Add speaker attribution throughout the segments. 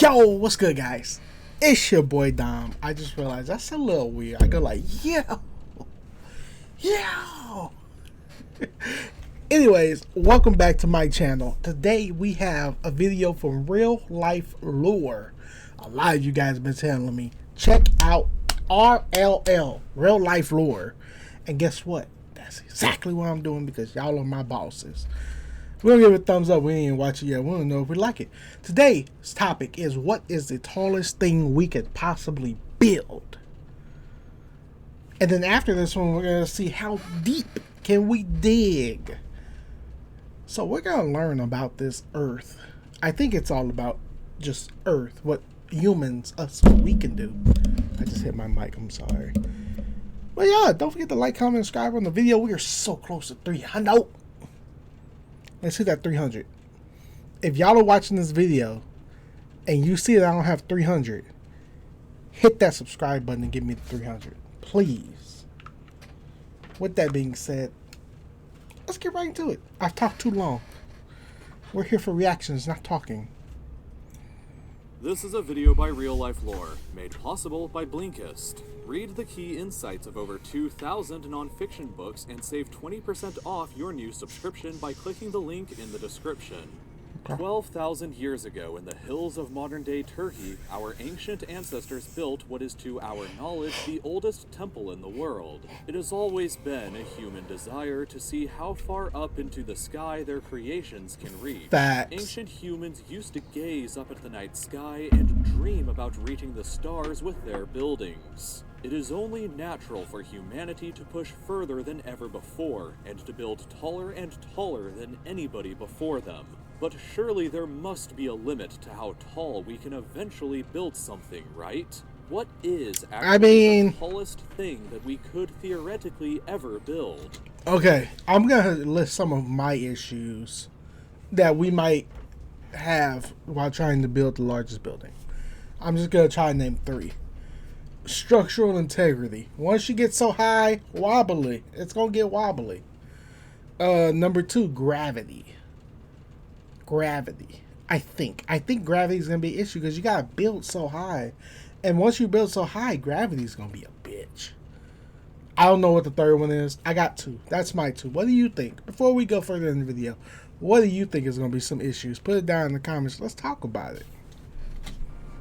Speaker 1: Yo, what's good, guys? It's your boy Dom. I just realized that's a little weird. I go like, yo. Anyways, welcome back to my channel. Today we have a video from RealLifeLore. A lot of you guys have been telling me, check out RLL, RealLifeLore. And guess what? That's exactly what I'm doing because y'all are my bosses. We'll give it a thumbs up. We ain't watch it yet. We don't know if we like it. Today's topic is, what is the tallest thing we could possibly build? And then after this one, we're going to see how deep can we dig. So we're going to learn about this Earth. I think it's all about just Earth, what humans, us, we can do. I just hit my mic. I'm sorry. But yeah, don't forget to like, comment, and subscribe on the video. We are so close to 300. Let's hit that 300. If y'all are watching this video and you see that I don't have 300, hit that subscribe button and give me the 300, please. With that being said, let's get right into it. I've talked too long. We're here for reactions, not talking.
Speaker 2: This is a video by RealLifeLore, made possible by Blinkist. Read the key insights of over 2,000 nonfiction books and save 20% off your new subscription by clicking the link in the description. 12,000 years ago in the hills of modern-day Turkey, our ancient ancestors built what is to our knowledge the oldest temple in the world. It has always been a human desire to see how far up into the sky their creations can reach.
Speaker 1: Facts.
Speaker 2: Ancient humans used to gaze up at the night sky and dream about reaching the stars with their buildings. It is only natural for humanity to push further than ever before, and to build taller and taller than anybody before them. But surely there must be a limit to how tall we can eventually build something, right? What is actually the tallest thing that we could theoretically ever build?
Speaker 1: Okay, I'm going to list some of my issues that we might have while trying to build the largest building. I'm just going to try and name 3. Structural integrity. Once you get so high, wobbly. It's going to get wobbly. Number 2, gravity. I think gravity is going to be an issue because you got to build so high. And once you build so high, gravity is going to be a bitch. I don't know what the third one is. I got 2. That's my 2. What do you think? Before we go further in the video, what do you think is going to be some issues? Put it down in the comments. Let's talk about it.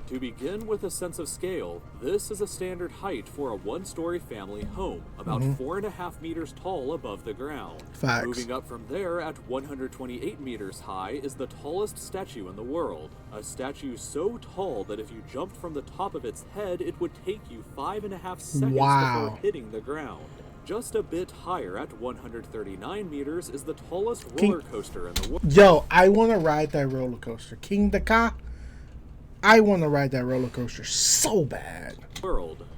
Speaker 2: To begin with a sense of scale, this is a standard height for a one-story family home, about 4.5 meters tall above the ground.
Speaker 1: Facts.
Speaker 2: Moving up from there at 128 meters high is the tallest statue in the world. A statue so tall that if you jumped from the top of its head, it would take you 5.5 seconds before hitting the ground. Just a bit higher at 139 meters is the tallest roller coaster in the world.
Speaker 1: Yo, I want to ride that roller coaster. King Daka. I want to ride that roller coaster so bad.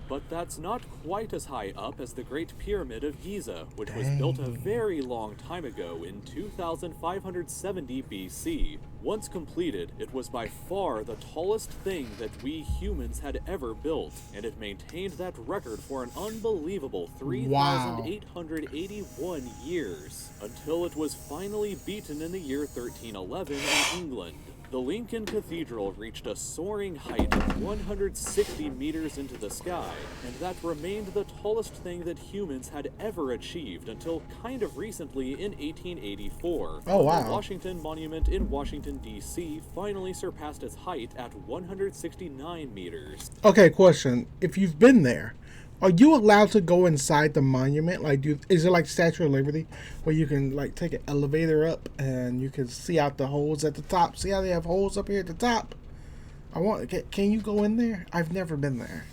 Speaker 2: But that's not quite as high up as the Great Pyramid of Giza, which was built a very long time ago in 2570 BC. Once completed, it was by far the tallest thing that we humans had ever built, and it maintained that record for an unbelievable 3,881 years, until it was finally beaten in the year 1311 in England. The Lincoln Cathedral reached a soaring height of 160 meters into the sky, and that remained the tallest thing that humans had ever achieved until kind of recently in 1884.
Speaker 1: Oh, wow.
Speaker 2: The Washington Monument in Washington, D.C. finally surpassed its height at 169 meters.
Speaker 1: Okay, question. If you've been there, are you allowed to go inside the monument? Like, is it like Statue of Liberty, where you can like take an elevator up and you can see out the holes at the top? See how they have holes up here at the top? Can you go in there? I've never been there.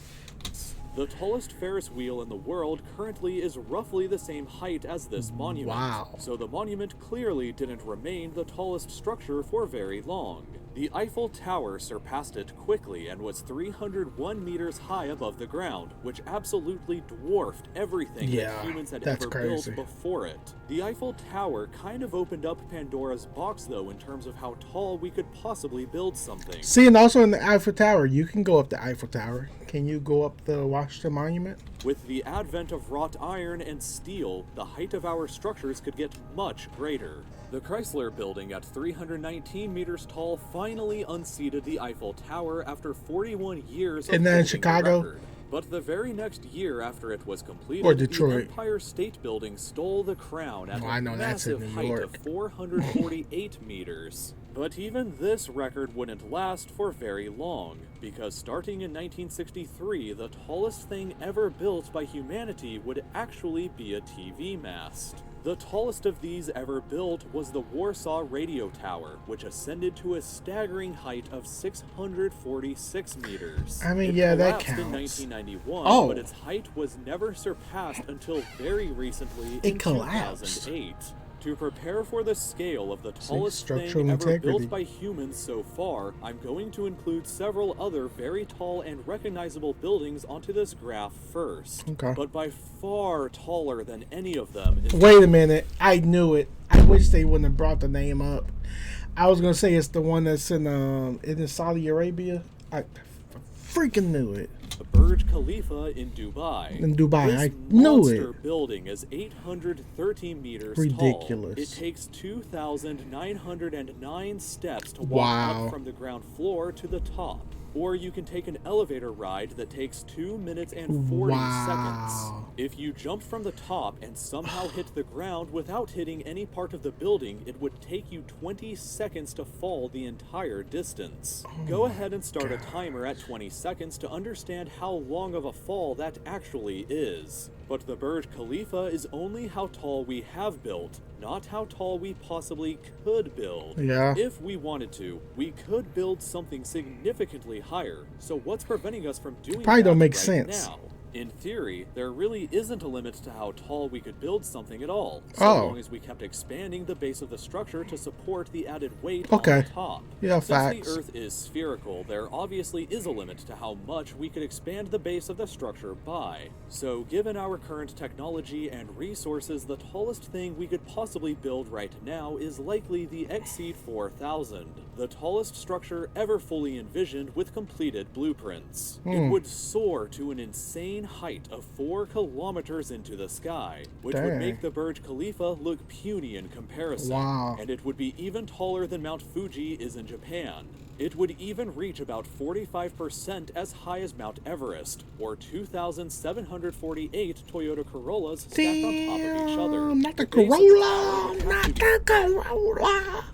Speaker 2: The tallest Ferris wheel in the world currently is roughly the same height as this monument.
Speaker 1: Wow.
Speaker 2: So the monument clearly didn't remain the tallest structure for very long. The Eiffel Tower surpassed it quickly and was 301 meters high above the ground, which absolutely dwarfed everything that humans had ever built before it. The Eiffel Tower kind of opened up Pandora's box, though, in terms of how tall we could possibly build something.
Speaker 1: See, and also in the Eiffel Tower, you can go up the Eiffel Tower. Can you go up the Washington Monument?
Speaker 2: With the advent of wrought iron and steel, the height of our structures could get much greater. The Chrysler Building at 319 meters tall finally unseated the Eiffel Tower after 41 years of
Speaker 1: And then
Speaker 2: holding
Speaker 1: Chicago?
Speaker 2: the record. But the very next year after it was completed,
Speaker 1: Or Detroit.
Speaker 2: the Empire State Building stole the crown at
Speaker 1: I
Speaker 2: a
Speaker 1: know that's in
Speaker 2: massive
Speaker 1: New
Speaker 2: height
Speaker 1: York.
Speaker 2: of 448 meters. But even this record wouldn't last for very long, because starting in 1963, the tallest thing ever built by humanity would actually be a TV mast. The tallest of these ever built was the Warsaw Radio Tower, which ascended to a staggering height of 646 meters.
Speaker 1: I mean,
Speaker 2: It
Speaker 1: yeah, that
Speaker 2: collapsed
Speaker 1: counts.
Speaker 2: in 1991,
Speaker 1: Oh.
Speaker 2: but its height was never surpassed until very recently
Speaker 1: It
Speaker 2: in
Speaker 1: collapsed.
Speaker 2: 2008. To prepare for the scale of the tallest
Speaker 1: structural
Speaker 2: thing ever
Speaker 1: integrity.
Speaker 2: built by humans so far, I'm going to include several other very tall and recognizable buildings onto this graph first.
Speaker 1: Okay.
Speaker 2: But by far taller than any of them is
Speaker 1: Wait a minute. I knew it. I wish they wouldn't have brought the name up. I was going to say it's the one that's in Saudi Arabia. I freaking knew it.
Speaker 2: the Burj Khalifa in Dubai.
Speaker 1: In Dubai,
Speaker 2: This
Speaker 1: I knew
Speaker 2: monster
Speaker 1: it.
Speaker 2: building is 830 meters
Speaker 1: Ridiculous.
Speaker 2: tall. It takes 2,909 steps to walk
Speaker 1: Wow.
Speaker 2: up from the ground floor to the top. Or you can take an elevator ride that takes 2 minutes and 40 seconds.
Speaker 1: Wow.
Speaker 2: If you jumped from the top and somehow hit the ground without hitting any part of the building, it would take you 20 seconds to fall the entire distance. Go ahead and start a timer at 20 seconds to understand how long of a fall that actually is. But the Burj Khalifa is only how tall we have built, not how tall we possibly could build.
Speaker 1: Yeah.
Speaker 2: If we wanted to, we could build something significantly higher. So what's preventing us from doing
Speaker 1: Probably
Speaker 2: that
Speaker 1: don't make
Speaker 2: right
Speaker 1: sense.
Speaker 2: now? In theory, there really isn't a limit to how tall we could build something at all, so
Speaker 1: Oh.
Speaker 2: long as we kept expanding the base of the structure to support the added weight
Speaker 1: Okay.
Speaker 2: on the top.
Speaker 1: Yeah,
Speaker 2: Since
Speaker 1: facts.
Speaker 2: the Earth is spherical, there obviously is a limit to how much we could expand the base of the structure by. So given our current technology and resources, the tallest thing we could possibly build right now is likely the Exceed 4000, the tallest structure ever fully envisioned with completed blueprints. It would soar to an insane height of 4 kilometers into the sky, which would
Speaker 1: Dang.
Speaker 2: make the Burj Khalifa look puny in comparison.
Speaker 1: Wow.
Speaker 2: And it would be even taller than Mount Fuji is in Japan. It would even reach about 45% as high as Mount Everest, or 2,748 Toyota Corollas stacked on top of each other.
Speaker 1: Damn, not the
Speaker 2: base of
Speaker 1: Corolla,
Speaker 2: tower would have
Speaker 1: not
Speaker 2: to
Speaker 1: the Corolla.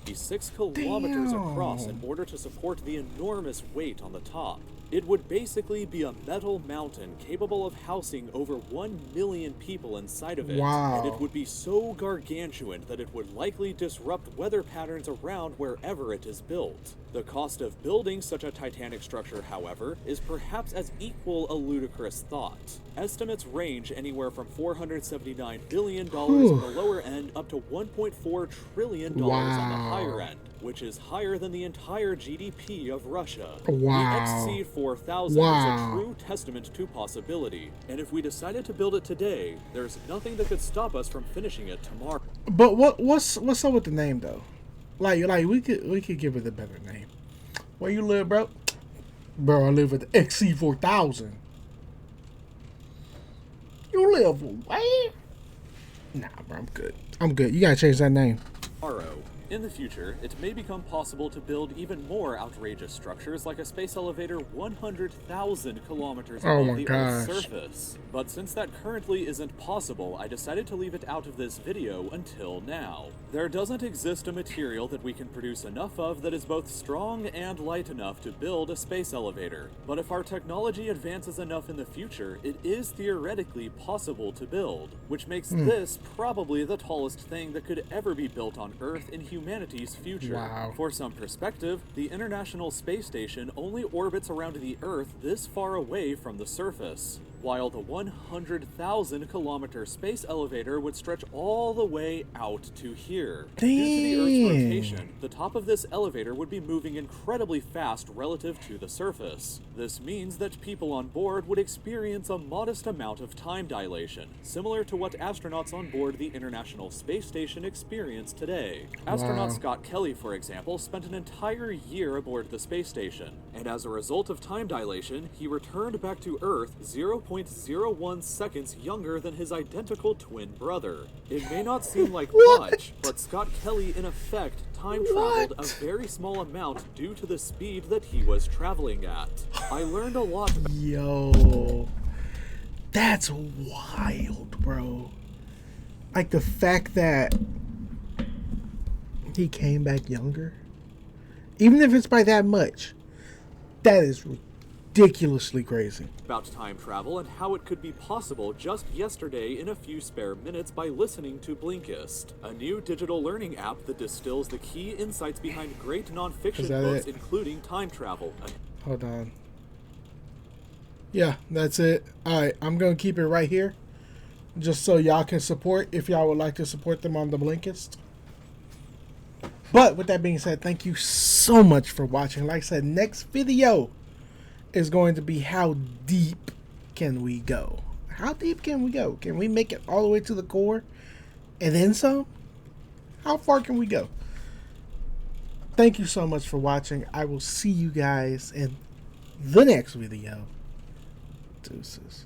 Speaker 2: be 6 kilometers
Speaker 1: Damn.
Speaker 2: across in order to support the enormous weight on the top. It would basically be a metal mountain capable of housing over 1 million people inside of it.
Speaker 1: Wow.
Speaker 2: And it would be so gargantuan that it would likely disrupt weather patterns around wherever it is built. The cost of building such a titanic structure, however, is perhaps as equal a ludicrous thought. Estimates range anywhere from $479 billion on the lower end up to $1.4 trillion on the
Speaker 1: Wow.
Speaker 2: higher end, which is higher than the entire GDP of Russia.
Speaker 1: Wow.
Speaker 2: The Exceed 4000 is
Speaker 1: Wow.
Speaker 2: a true testament to possibility, and if we decided to build it today, there's nothing that could stop us from finishing it tomorrow.
Speaker 1: But what's up with the name though? Like we could give it a better name. Where you live, bro? Bro, I live at the XC4000. You live where? Nah, bro, I'm good. I'm good. You gotta change that name.
Speaker 2: Tomorrow. In the future, it may become possible to build even more outrageous structures like a space elevator 100,000 kilometers
Speaker 1: Oh
Speaker 2: above
Speaker 1: my
Speaker 2: the Earth's
Speaker 1: gosh.
Speaker 2: surface. But since that currently isn't possible, I decided to leave it out of this video until now. There doesn't exist a material that we can produce enough of that is both strong and light enough to build a space elevator. But if our technology advances enough in the future, it is theoretically possible to build, which makes this probably the tallest thing that could ever be built on Earth in humanity's future.
Speaker 1: Wow.
Speaker 2: For some perspective, the International Space Station only orbits around the Earth this far away from the surface. while the 100,000 kilometer space elevator would stretch all the way out to here.
Speaker 1: Dang.
Speaker 2: Due to the Earth's rotation, the top of this elevator would be moving incredibly fast relative to the surface. This means that people on board would experience a modest amount of time dilation, similar to what astronauts on board the International Space Station experience today. Astronaut Scott Kelly, for example, spent an entire year aboard the space station, and as a result of time dilation, he returned back to Earth 0.01 seconds younger than his identical twin brother. It may not seem like much, but Scott Kelly in effect time traveled a very small amount due to the speed that he was traveling at. I learned a lot.
Speaker 1: Yo, that's wild, bro. Like the fact that he came back younger, even if it's by that much, that is ridiculously crazy.
Speaker 2: About time travel and how it could be possible just yesterday in a few spare minutes by listening to Blinkist, a new digital learning app that distills the key insights behind great nonfiction books, including time travel.
Speaker 1: Hold on. Yeah, that's it. Alright, I'm going to keep it right here, just so y'all can support, if y'all would like to support them on the Blinkist. But with that being said, thank you so much for watching. Like I said, next video is going to be how deep can we go? How deep can we go? Can we make it all the way to the core and then some? How far can we go? Thank you so much for watching. I will see you guys in the next video. Deuces.